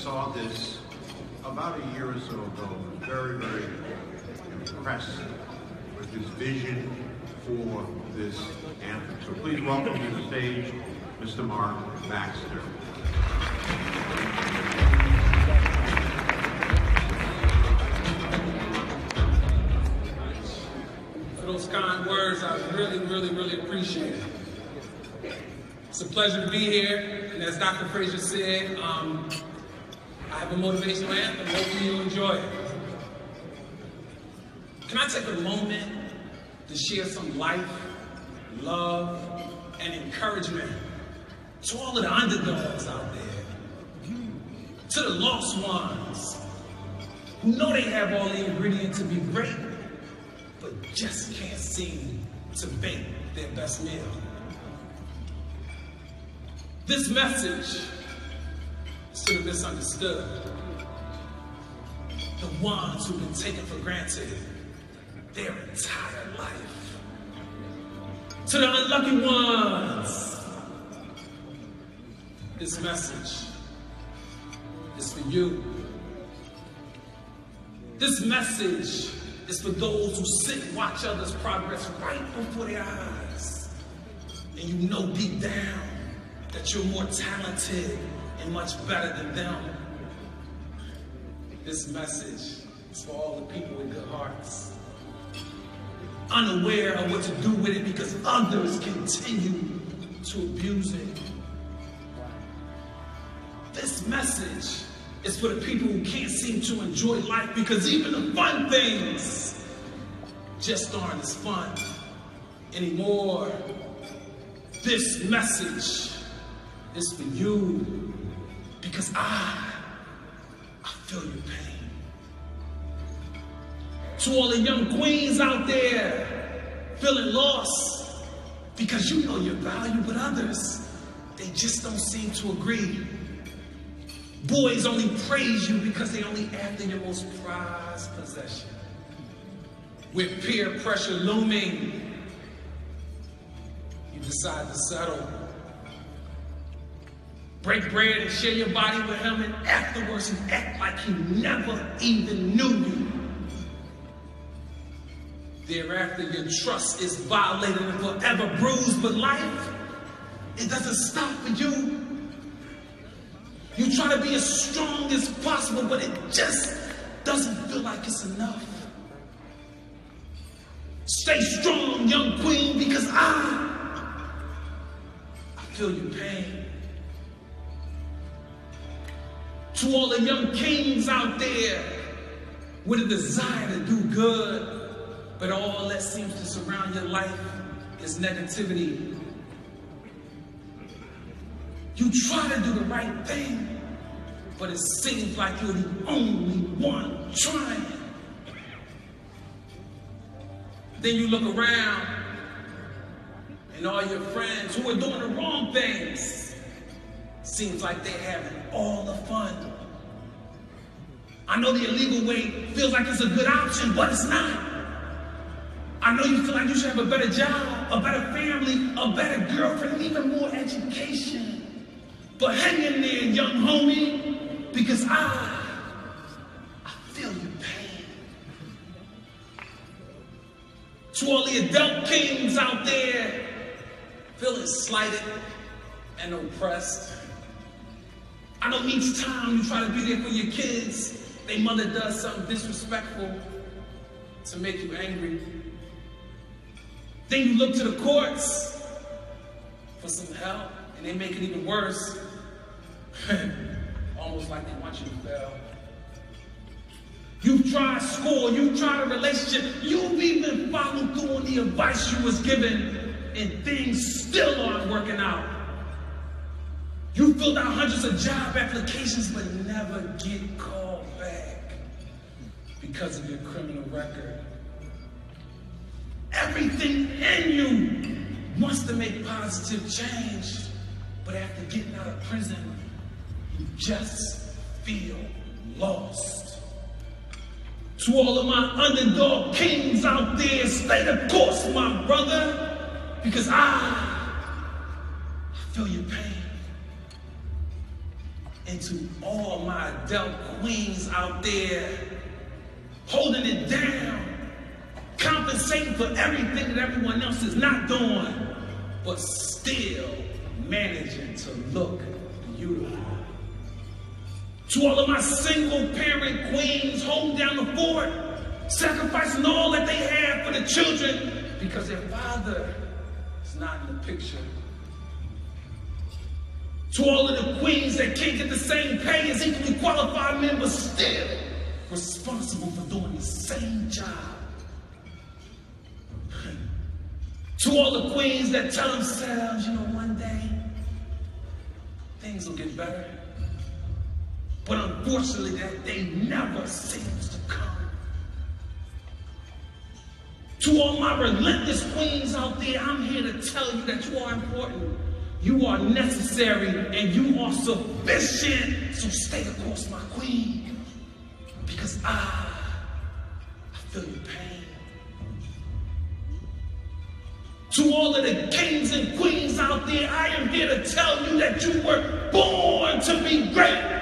saw this about a year or so ago. I was very, very impressed with his vision for this anthem. So please welcome to the stage Mr. Marc Baxter. For those kind words, I really appreciate it. It's a pleasure to be here, and as Dr. Frazier said, I have a motivational anthem. Hopefully you'll enjoy it. Can I take a moment to share some life, love, and encouragement to all of the underdogs out there, to the lost ones who know they have all the ingredients to be great, but just can't seem to bake their best meal. This message is to the misunderstood, the ones who've been taken for granted their entire life, to the unlucky ones. This message is for you. This message is for those who sit and watch others' progress right before their eyes, and you know deep down that you're more talented and much better than them. This message is for all the people with good hearts, unaware of what to do with it because others continue to abuse it. This message is for the people who can't seem to enjoy life because even the fun things just aren't as fun anymore. This message is for you because I feel your pain. To all the young queens out there feeling lost because you know your value, but others, they just don't seem to agree. Boys only praise you because they only after your most prized possession. With peer pressure looming, you decide to settle. Break bread and share your body with him, and afterwards you act like he never even knew you. Thereafter your trust is violated and forever bruised, but life, it doesn't stop for you. You try to be as strong as possible, but it just doesn't feel like it's enough. Stay strong, young queen, because I feel your pain. To all the young kings out there with a desire to do good, but all that seems to surround your life is negativity. You try to do the right thing, but it seems like you're the only one trying. Then you look around, and all your friends who are doing the wrong things, seems like they're having all the fun. I know the illegal way feels like it's a good option, but it's not. I know you feel like you should have a better job, a better family, a better girlfriend, and even more education. But hang in there, young homie, because I feel your pain. To all the adult kings out there feeling slighted and oppressed, I know each time you try to be there for your kids, their mother does something disrespectful to make you angry. Then you look to the courts for some help, and they make it even worse. Almost like they want you to fail. You've tried school, you've tried a relationship, you've even followed through on the advice you was given, and things still aren't working out. You filled out hundreds of job applications, but never get called back because of your criminal record. Everything in you wants to make positive change, but after getting out of prison, you just feel lost. To all of my underdog kings out there, stay the course, my brother, because I feel your pain. And to all my adult queens out there, holding it down, compensating for everything that everyone else is not doing, but still managing to look beautiful. To all of my single parent queens holding down the fort, sacrificing all that they have for the children because their father is not in the picture. To all of the queens that can't get the same pay as equally qualified men, but still responsible for doing the same job. To all the queens that tell themselves, you know, one day things will get better. But unfortunately, that day never seems to come. To all my relentless queens out there, I'm here to tell you that you are important. You are necessary and you are sufficient. So stay the course, my queen, because I feel your pain. To all of the kings and queens out there, I am here to tell you that you were born to be great.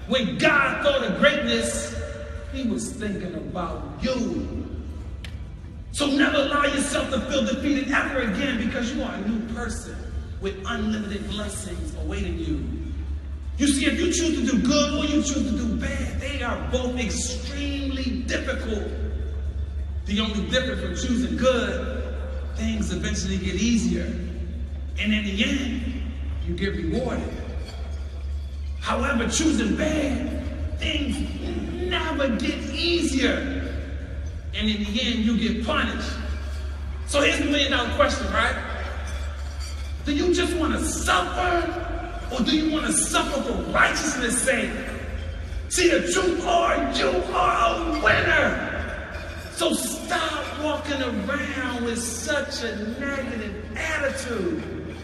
When God thought of greatness, he was thinking about you. So never allow yourself to feel defeated ever again, because you are a new person with unlimited blessings awaiting you. You see, if you choose to do good or you choose to do bad, they are both extremely difficult. The only difference from choosing good, things eventually get easier. And in the end, you get rewarded. However, choosing bad, things never get easier. And in the end, you get punished. So here's the million-dollar question, right? Do you just want to suffer, or do you want to suffer for righteousness' sake? See, the truth is, you are a winner. So stop walking around with such a negative attitude.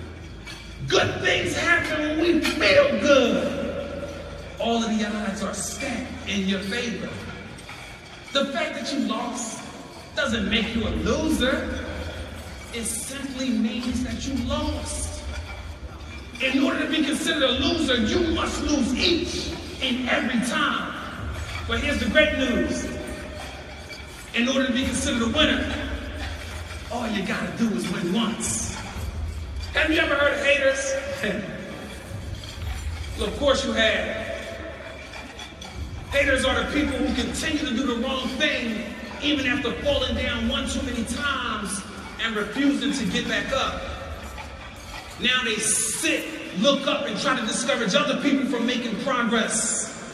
Good things happen when we feel good. All of the odds are stacked in your favor. The fact that you lost doesn't make you a loser. It simply means that you lost. In order to be considered a loser, you must lose each and every time. But here's the great news. In order to be considered a winner, all you gotta do is win once. Have you ever heard of haters? Well, of course you have. Haters are the people who continue to do the wrong thing even after falling down one too many times and refusing to get back up. Now they sit, look up, and try to discourage other people from making progress.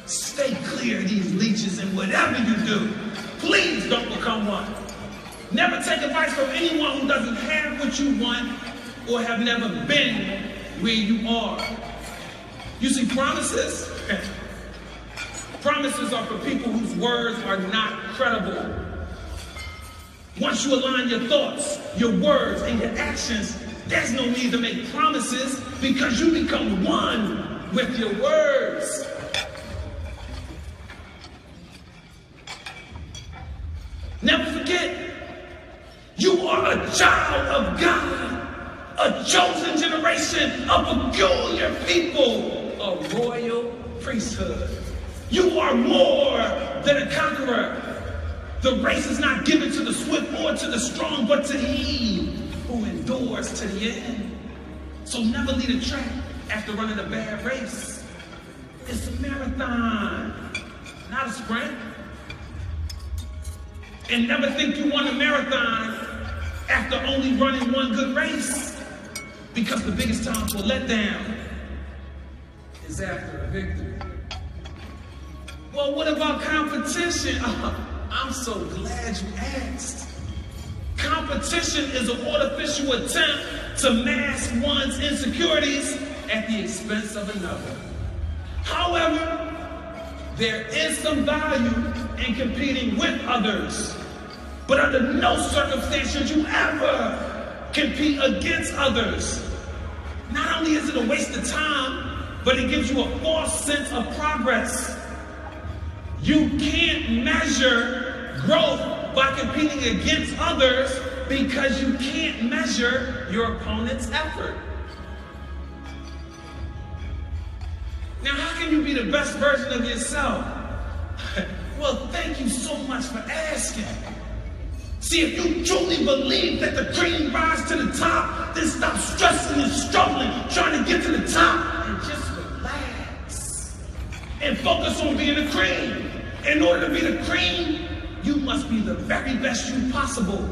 Stay clear of these leeches, and whatever you do, please don't become one. Never take advice from anyone who doesn't have what you want or have never been where you are. You see, promises? Promises are for people whose words are not credible. Once you align your thoughts, your words, and your actions, there's no need to make promises because you become one with your words. Never forget, you are a child of God, a chosen generation, a peculiar people, a royal priesthood. You are more than a conqueror. The race is not given to the swift or to the strong, but to he who endures to the end. So never lead a track after running a bad race. It's a marathon, not a sprint. And never think you won a marathon after only running one good race, because the biggest time for letdown is after a victory. Well, what about competition? I'm so glad you asked. Competition is an artificial attempt to mask one's insecurities at the expense of another. However, there is some value in competing with others, but under no circumstance should you ever compete against others. Not only is it a waste of time, but it gives you a false sense of progress. You can't measure growth by competing against others because you can't measure your opponent's effort. Now, how can you be the best version of yourself? Well, thank you so much for asking. See, if you truly believe that the cream rises to the top, then stop stressing and struggling, trying to get to the top, and just relax. And focus on being the cream. In order to be the cream, you must be the very best you possible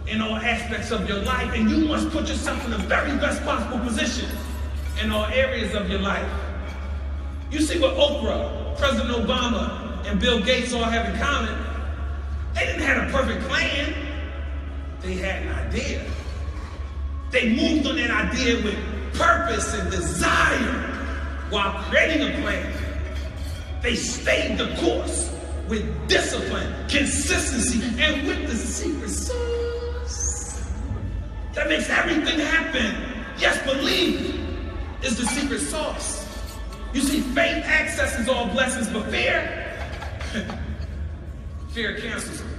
in all aspects of your life, and you must put yourself in the very best possible position in all areas of your life. You see what Oprah, President Obama, and Bill Gates all have in common? They didn't have a perfect plan. They had an idea. They moved on that idea with purpose and desire while creating a plan. They stayed the course with discipline, consistency, and with the secret sauce that makes everything happen. Yes, belief is the secret sauce. You see, faith accesses all blessings, but fear, fear cancels them.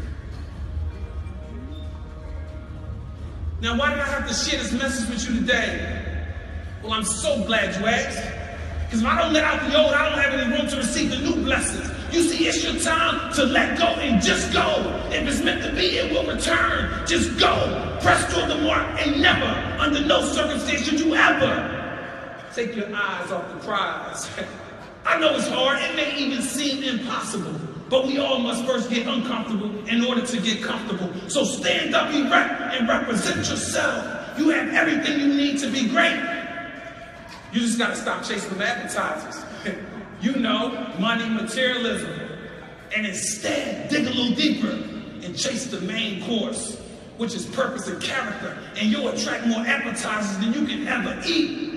Now, why did I have to share this message with you today? Well, I'm so glad you asked. Because if I don't let out the old, I don't have any room to receive the new blessings. You see, it's your time to let go and just go. If it's meant to be, it will return. Just go. Press toward the mark and never, under no circumstance, should you ever take your eyes off the prize. I know it's hard. It may even seem impossible. But we all must first get uncomfortable in order to get comfortable. So stand up, erect, and represent yourself. You have everything you need to be great. You just got to stop chasing them advertisers. You know, money, materialism. And instead, dig a little deeper and chase the main course, which is purpose and character. And you'll attract more appetizers than you can ever eat.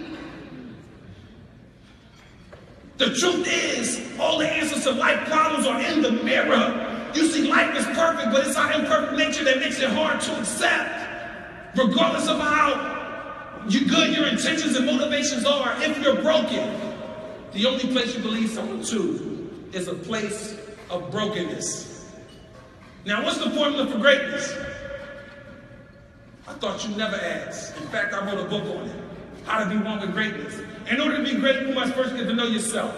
The truth is, all the answers to life problems are in the mirror. You see, life is perfect, but it's our imperfect nature that makes it hard to accept. Regardless of how good your intentions and motivations are, if you're broken, the only place you can lead someone to is a place of brokenness. Now, what's the formula for greatness? I thought you never asked. In fact, I wrote a book on it. How to be one with greatness. In order to be great, you must first get to know yourself.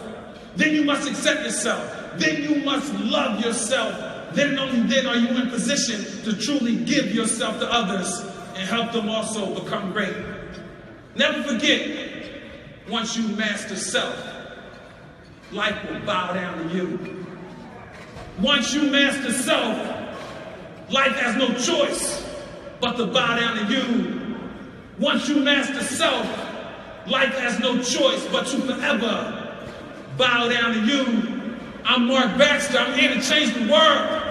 Then you must accept yourself. Then you must love yourself. Then and only then are you in position to truly give yourself to others and help them also become great. Never forget, once you master self, life will bow down to you. Once you master self, life has no choice but to bow down to you. Once you master self, life has no choice but to forever bow down to you. I'm Marc Baxter. I'm here to change the world.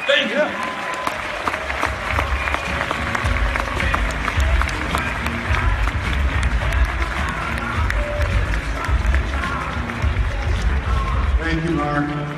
Thank you. Thank you, Marc.